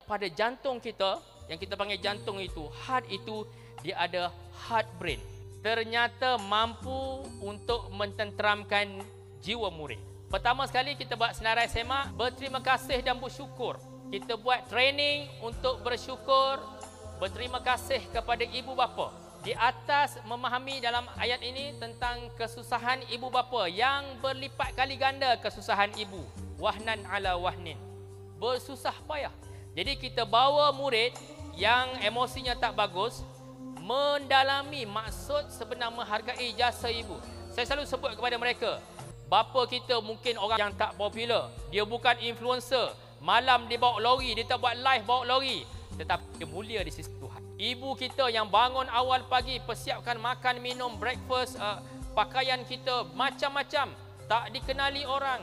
pada jantung kita, yang kita panggil jantung itu, heart itu, dia ada heart brain. Ternyata mampu untuk mententeramkan jiwa murid. Pertama sekali kita buat senarai semak, berterima kasih dan bersyukur. Kita buat training untuk bersyukur, berterima kasih kepada ibu bapa. Di atas memahami dalam ayat ini tentang kesusahan ibu bapa yang berlipat kali ganda kesusahan ibu. Wahnan ala wahnin. Bersusah payah. Jadi kita bawa murid yang emosinya tak bagus, mendalami maksud sebenar menghargai jasa ibu. Saya selalu sebut kepada mereka, bapa kita mungkin orang yang tak popular, dia bukan influencer, malam dia bawa lori, dia tak buat live bawa lori, tetapi dia mulia di sisi Tuhan. Ibu kita yang bangun awal pagi, persiapkan makan, minum, breakfast, pakaian kita macam-macam, tak dikenali orang.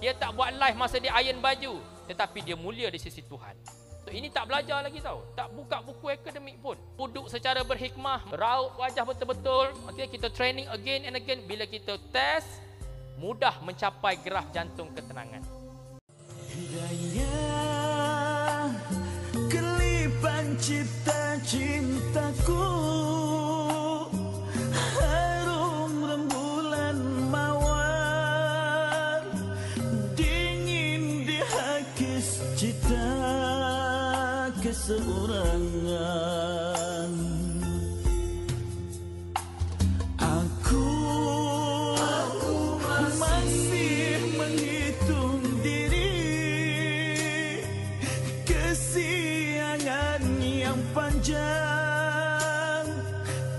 Dia tak buat live masa dia iron baju, tetapi dia mulia di sisi Tuhan. Ini tak belajar lagi tahu, tak buka buku akademik pun. Duduk secara berhikmah, raut wajah betul-betul. Okay, kita training again and again. Bila kita test, mudah mencapai graf jantung ketenangan. Hidayah, kelipan cita-cintaku, harum rembulan mawar, dingin di hakis cita keseorangan. Aku masih menghitung diri, kesiangan yang panjang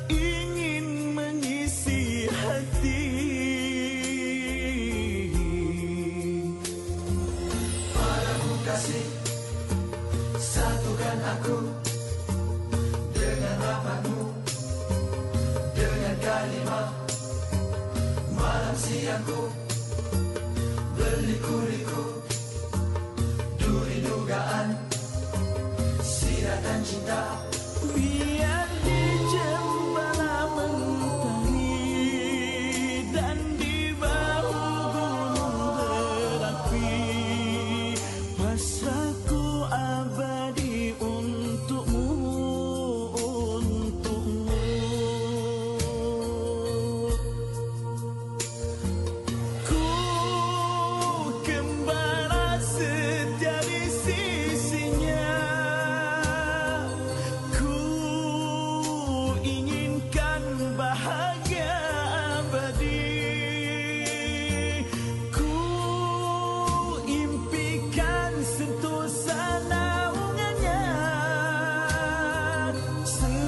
ingin mengisi hati. Padamu kasih, satukan aku dengan rahmatmu, dengan kalimah malam siangku, berliku-liku duri dugaan, siratan cinta, biar dijembala mentari dan di bahu gunung berapi, pasrahku abadi untukmu, untukmu. Ku kembara setia di sisinya, ku inginkan bahagia abadi, ku impikan sentosa naungannya. Selama